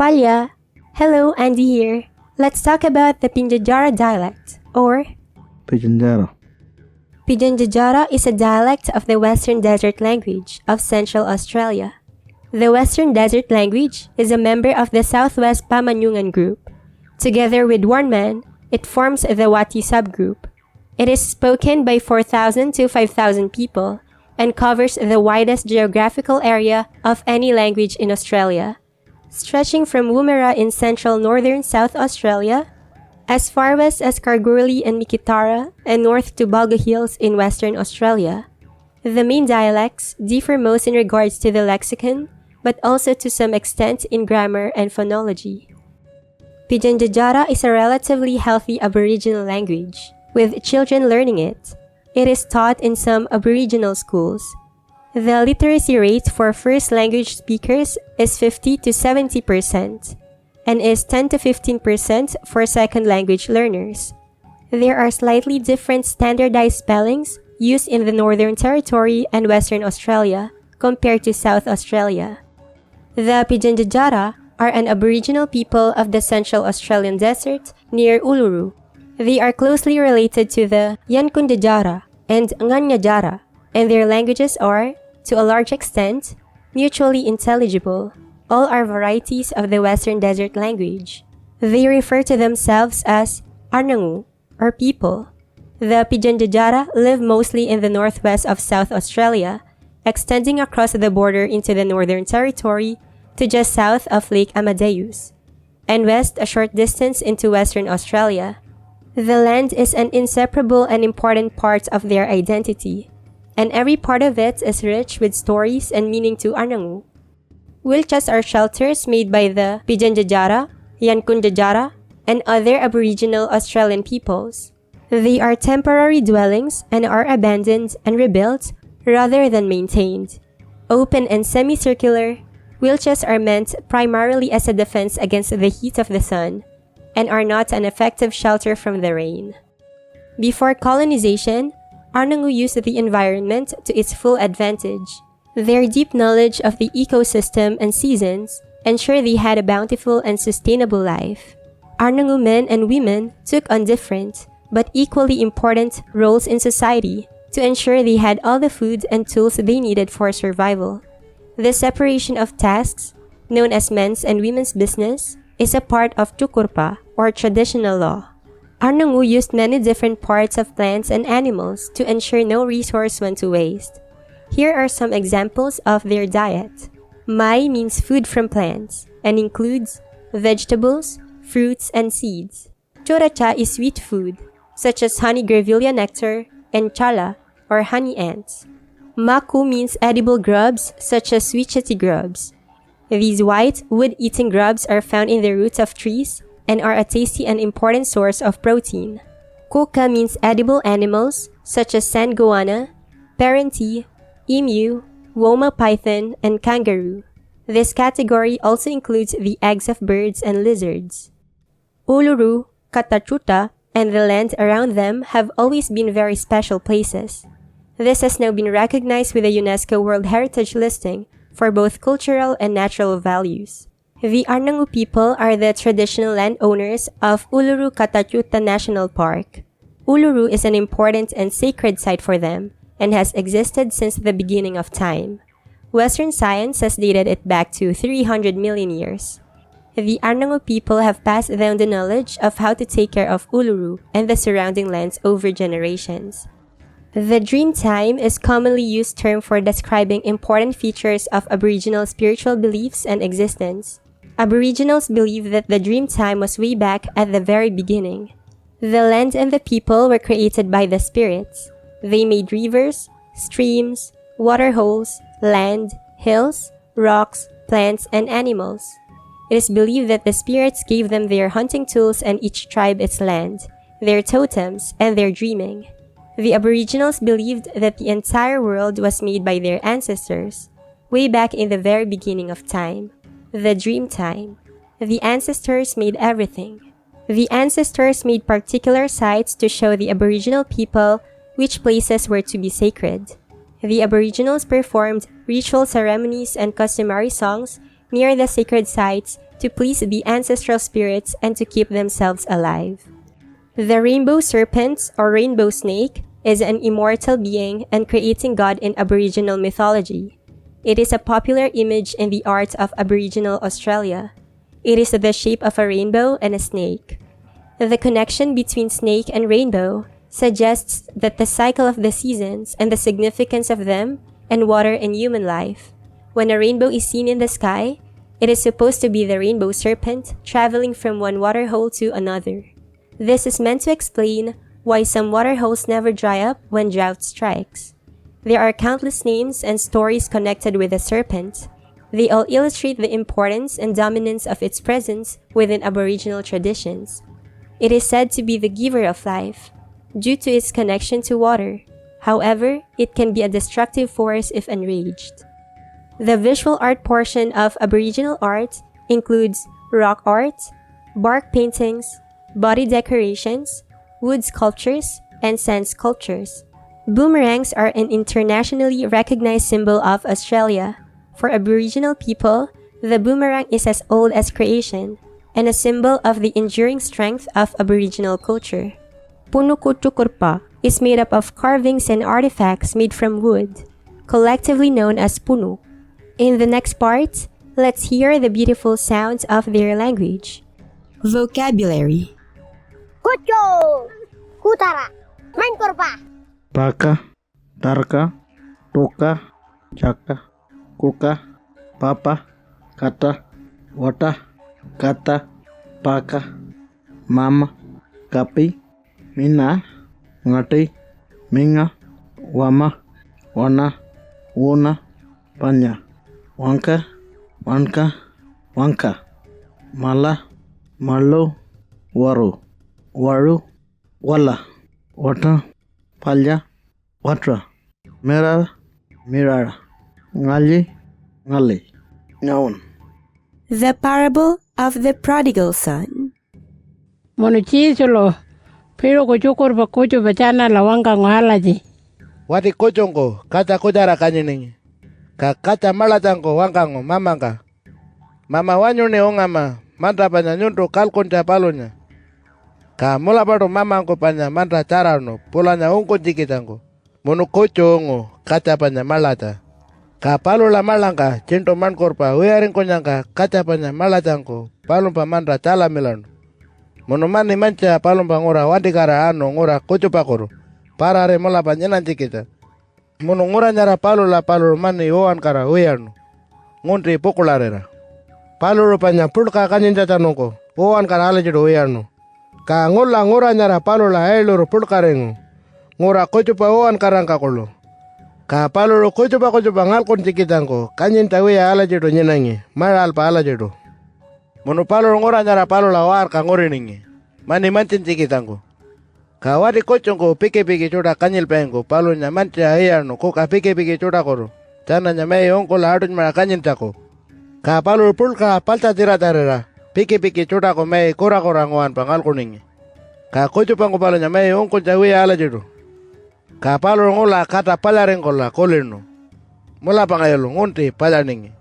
Palya! Hello, Andy here. Let's talk about the Pitjantjatjara dialect, or Pitjantjatjara. Pitjantjatjara is a dialect of the Western Desert language of Central Australia. The Western Desert language is a member of the Southwest Pama-Nyungan group. Together with Warnman, it forms the Wati subgroup. It is spoken by 4,000 to 5,000 people and covers the widest geographical area of any language in Australia, stretching from Woomera in central northern South Australia, as far west as Kalgoorlie and Meekatharra, and north to Balgo Hills in Western Australia. The main dialects differ most in regards to the lexicon, but also to some extent in grammar and phonology. Pitjantjatjara is a relatively healthy Aboriginal language, with children learning it. It is taught in some Aboriginal schools. The literacy rate for first language speakers is 50 to 70% and is 10 to 15% for second language learners. There are slightly different standardized spellings used in the Northern Territory and Western Australia compared to South Australia. The Pitjantjatjara are an Aboriginal people of the Central Australian desert near Uluru. They are closely related to the Yankunytjatjara and Nganytjatjara, and their languages are, to a large extent, mutually intelligible. All are varieties of the Western Desert language. They refer to themselves as Anangu, or people. The Pitjantjatjara live mostly in the northwest of South Australia, extending across the border into the Northern Territory to just south of Lake Amadeus, and west a short distance into Western Australia. The land is an inseparable and important part of their identity, and every part of it is rich with stories and meaning to Anangu. Wilchas are shelters made by the Pitjantjatjara, Yankunytjatjara, and other Aboriginal Australian peoples. They are temporary dwellings and are abandoned and rebuilt rather than maintained. Open and semicircular, wilchas are meant primarily as a defense against the heat of the sun and are not an effective shelter from the rain. Before colonization, Anangu used the environment to its full advantage. Their deep knowledge of the ecosystem and seasons ensured they had a bountiful and sustainable life. Anangu men and women took on different, but equally important, roles in society to ensure they had all the food and tools they needed for survival. The separation of tasks, known as men's and women's business, is a part of Tjukurpa, or traditional law. Anangu used many different parts of plants and animals to ensure no resource went to waste. Here are some examples of their diet. Mai means food from plants and includes vegetables, fruits, and seeds. Choracha is sweet food, such as honey grevillea nectar and chala, or honey ants. Maku means edible grubs, such as sweetchati grubs. These white, wood-eating grubs are found in the roots of trees and are a tasty and important source of protein. Kuka means edible animals, such as sand goanna, parenti, emu, woma python, and kangaroo. This category also includes the eggs of birds and lizards. Uluru, Katachuta, and the land around them have always been very special places. This has now been recognized with the UNESCO World Heritage listing for both cultural and natural values. The Anangu people are the traditional landowners of Uluru Katachuta National Park. Uluru is an important and sacred site for them and has existed since the beginning of time. Western science has dated it back to 300 million years. The Anangu people have passed down the knowledge of how to take care of Uluru and the surrounding lands over generations. The Dreamtime is commonly used term for describing important features of Aboriginal spiritual beliefs and existence. Aboriginals believe that the Dreamtime was way back at the very beginning. The land and the people were created by the spirits. They made rivers, streams, water holes, land, hills, rocks, plants, and animals. It is believed that the spirits gave them their hunting tools and each tribe its land, their totems, and their dreaming. The Aboriginals believed that the entire world was made by their ancestors, way back in the very beginning of time, the Dreamtime. The ancestors made everything. The ancestors made particular sites to show the Aboriginal people which places were to be sacred. The Aboriginals performed ritual ceremonies and customary songs near the sacred sites to please the ancestral spirits and to keep themselves alive. The rainbow serpent or rainbow snake is an immortal being and creating god in Aboriginal mythology. It is a popular image in the art of Aboriginal Australia. It is the shape of a rainbow and a snake. The connection between snake and rainbow suggests that the cycle of the seasons and the significance of them and water in human life. When a rainbow is seen in the sky, it is supposed to be the rainbow serpent traveling from one water hole to another. This is meant to explain why some water holes never dry up when drought strikes. There are countless names and stories connected with the serpent. They all illustrate the importance and dominance of its presence within Aboriginal traditions. It is said to be the giver of life, due to its connection to water. However, it can be a destructive force if enraged. The visual art portion of Aboriginal art includes rock art, bark paintings, body decorations, wood sculptures, and sand sculptures. Boomerangs are an internationally recognized symbol of Australia. For Aboriginal people, the boomerang is as old as creation and a symbol of the enduring strength of Aboriginal culture. Puno ko Tjukurpa is made up of carvings and artifacts made from wood, collectively known as puno. In the next part, let's hear the beautiful sounds of their language. Vocabulary. Kucho, Kutara, Mankorpa. Paka, Tarka, Toka, Chaka, Kuka, Papa, Kata, Wata, Kata, Paka, Mama, Kapi, Mina, Ngati, Minga, Wama, Wana, Wuna, Panya, Wanka, Wanka, Wanka, Mala, Malo, Waru, Waru, Walla, Wata, Palya, Watra, Mera, Mirara, Ngali, Ngali, Nyaun. The Parable of the Prodigal Son. Monuchisulo, pero ko Tjukurpa kuchu bachana la wanga ngalaji. Wati kuchungo, kata kudara kanyiningi. Kata malatango wangango mamanga. Mama wanyune ongama, manta panya nyuntu kalkunta palunya. Mula padu mamango panya manta charano, pulanya unko jikitango. Munu kuchungo, kata panya malata. Palula malanga, cinto mankorpa, wearing konyangka, kata panya malatango, palumpa manta chala milano. Munu mani mancha palumpa ngura wadikara ano ngura kuchupakoro. Parare mula panyenan jikita. Munu ngura nyara palula palur mani oan kara weano. Nguntri pukularera. Paluru panya pulka kanjinjatanoko, oan kara alajido weano. Ngula ngura nyara palula eluru pulkarengo. Ngura kuchupa oan karangka kolo. Paluru kuchupa ngalkon jikitango, kanjinta wea alajido nyenangi, mara alpa alajido. Munu paluru ngura nyara palula war ka nguriningi. Mani manchin jikitango. Wati kochongo piki chuda kanyil pengo, palunya mancha hiarno, kuka piki chuda koro. Chana nyamei onko la aduny mara kanyil tako. Paluru pulka palta tira tarera, piki chuda ko mei kora ngoan pangal kuningi. Kocho pango palunya mei onko jawi ala jidu. Paluru ngola kata palarengo la kolirno. Mula pangayolo ngunti palaningi.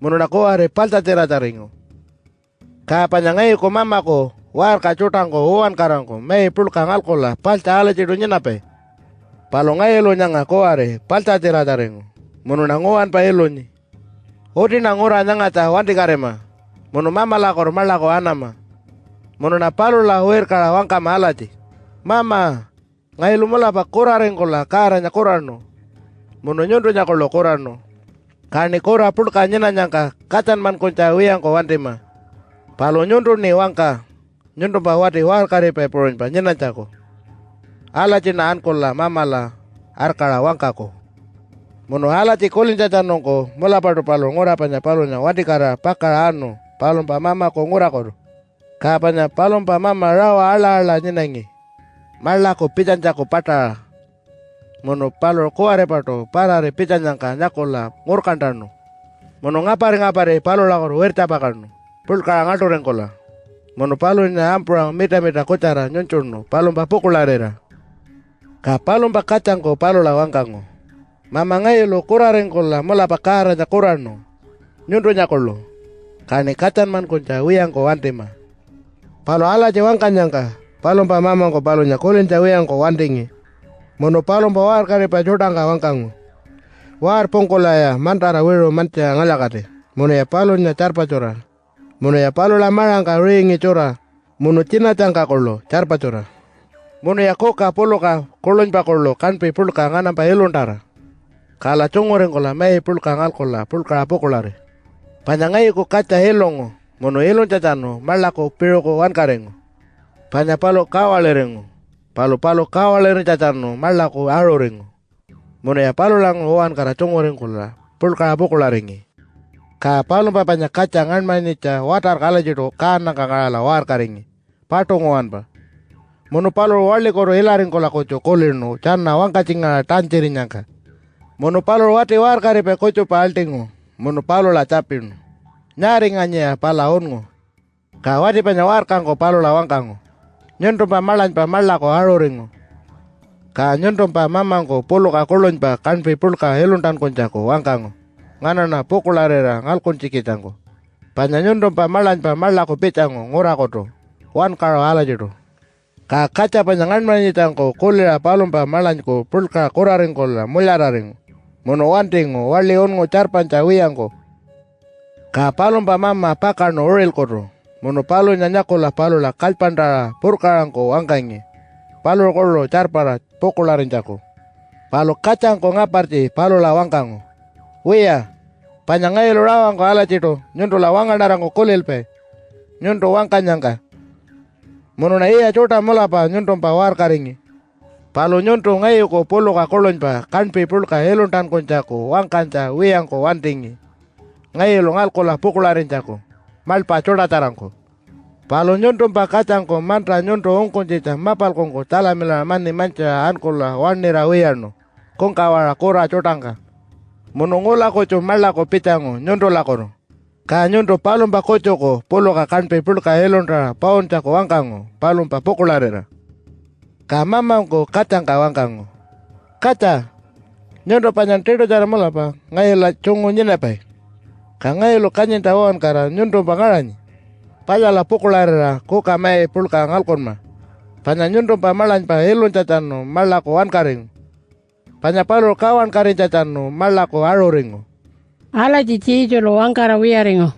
Mununa ko are palta tira taringo. Panyangai ko mama ko, war kacutango uan karangko, mei pulka ngalkola, palta ala jidu nyenape. Palongai elo nyanga ko are, palta tira taringo. Mununa ngoan pa elo ni. Odi na ngura nyanga ta wandi karema. Munu mama lakor malako anama. Mununa palula huir kara wangka malati. Mama, ngai lumula pa kura rengkola, kara nyakurano. Munu nyundu nyakolo kurano. Kani kura pulka nyena nyangka, katan man kunca wiyang ko wandima. Palo nyundu ni wangka. Nyundu pa wati war kare pe porin pa nyena chako. Ala cina ankola mama la arkara wangka ko. Munu ala ti kolin chatanongko mula padu palo ngura panya palonya wati kara pakara ano palom pa mama ko ngura koro. Panya palom pa mama rawa ala nyenangi. Marla ko Pitjantjatjara pata. Munu palo ko are pato parare Pitjantjatjara nyakola ngurkantano. Munu ngapare palo la koro werta pakarno. Pulka ngaturen kola. Munu palo nya ampura mita kocara nyonchurno palom pa pukularera. Palom pa kacangko palo la wangkango. Mama ngai lo kuraren kola mula pakara nya kurano. Nyundu nya kolo. Kani katan man kunca wiyang ko wantima. Palo ala je wangkanyang ka. Palom pa mamang ko palonya kulin ca wiyang ko wantingi. Mono palom pa war kare pa jodang ka wangkangu. War pongkolaya mantara wiro mantia ngalakate. Mono ya palonya carpa cora. Mono ya palo la marang ka ringi cora. Mono cina cangka kolo carpa cora. Mono ya koka polo ka kolon pa kolo kanpe pulka ngana pa elontara. Kala congoreng kola mai pulka ngal kola pulka apokolare. Panyangai ko kaca helongo. Mono elon cacano malako piro ko wankarengo. Panya palo kawalerengo. Palo kawaleren cacano malako arorengo. Mono ya palo lang hoan kara congoreng kola pulka apokolarengi. Ka palo pa panya kaca ngan manica watar kala jito kana kangala war karengi. Patongoan pa. Mono palo wale koro helaring kola koco kolerno canna wangkacinga tanceri nyangka. Mono palo wate war kare pe koco pa altingo. Mono palo la capino. Nyari nganya pala ongo. Ka wate panya war kangko palo la wangkango. Nyontom pa malan pa malako haroringo. Ka nyontom pa mamangko polo ka kolon pa kanpi pulka heluntan konjako wangkango. Ngana na pokularera ngalkon cikitangko. Panya nyontom pa malan pa malako picango ngora koto. Wan karo ala jito. Ka kaca panjangan manitangko kolera palom pa malanko pulka koraring kola mulyararing. Mono wantingo wali ongo carpanca wiyangko. Ka palom pa mama pakarno orel koto. Mono palo nyanyako la palo la kalpandara purkarangko angkangi. Palo kolo carpara pokolarin jako. Palo kacangko ngaparti palo la wangkango. Wiya, panyangai lo rawangko ala cito. Nyonto la wangandarangko kolelpe. Nyonto wangkanyangka. Mono na iya cota molapa nyonto pa war karingi. Palo nyonto ngayo ko polo ka kolon pa kanpi pulka helontan konjako wangkanca wiyangko wantingi. Ngayo lo ngal kola pokolarin jako. Malpa cota tarangko. Palo nyonto pa kacangko mantra nyonto ongkon cita mapal kongko talamila mani manca ankola wanira wiyarno. Kongkawara kora cotangka. Mono ngola koco malako pitango nyonto lakono. Ka nyonto palom pa koco ko polo ka kanpe pulka helontra paon cako wangkango palom pa pokolarera. Ka mamangko kacangka wangkango. Kaca. Nyonto panyantedo cara mola pa ngayo la chongo nyena pai. Ka ngayo lo kanyen tawon kara nyonto pangarani. Pala la pokolarera ko kamay pulka ngalkon ma. Panya nyonto pa malan pa helon cacano malako wankaring. Panya palo kawan karin cacano malako aroringo. Ala cici lo wangkara wiyaringo.